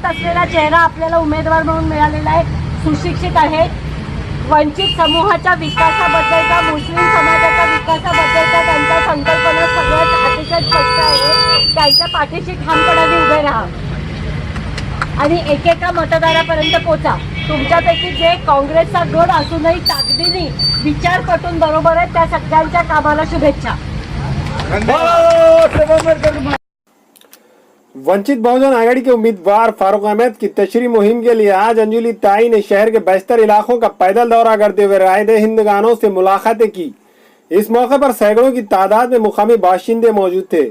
सुशिक्षित असलेला चेहरा आपल्याला उमेदवार म्हणून मिळालेला आहे. सुशिक्षित आहे, वंचित समूहाच्या विकासाबद्दलचा, मुस्लिम समाजाच्या विकासाबद्दलचा त्यांच्या संकल्पना सगळ्यात अतिशय स्पष्ट आहे. त्यांच्या पाठीशी ठामपणाने उभे राहा आणि एकेका मतदारापर्यंत पोचा. तुमच्यापैकी जे काँग्रेसचा गड असूनही ताकदीने विचारपटून बरोबर आहे त्या सगळ्यांच्या कामाला शुभेच्छा. वंचित बहुजन आघाड़ी के उम्मीदवार फारूक अहमद की तशरी मुहिम के लिए आज अंजुली ताई ने शहर के बेशतर इलाकों का पैदल दौरा करते हुए रायदहिंदगानों से मुलाकातें की। इस मौके पर सैकड़ों की तादाद में मुकामी बाशिंदे मौजूद थे।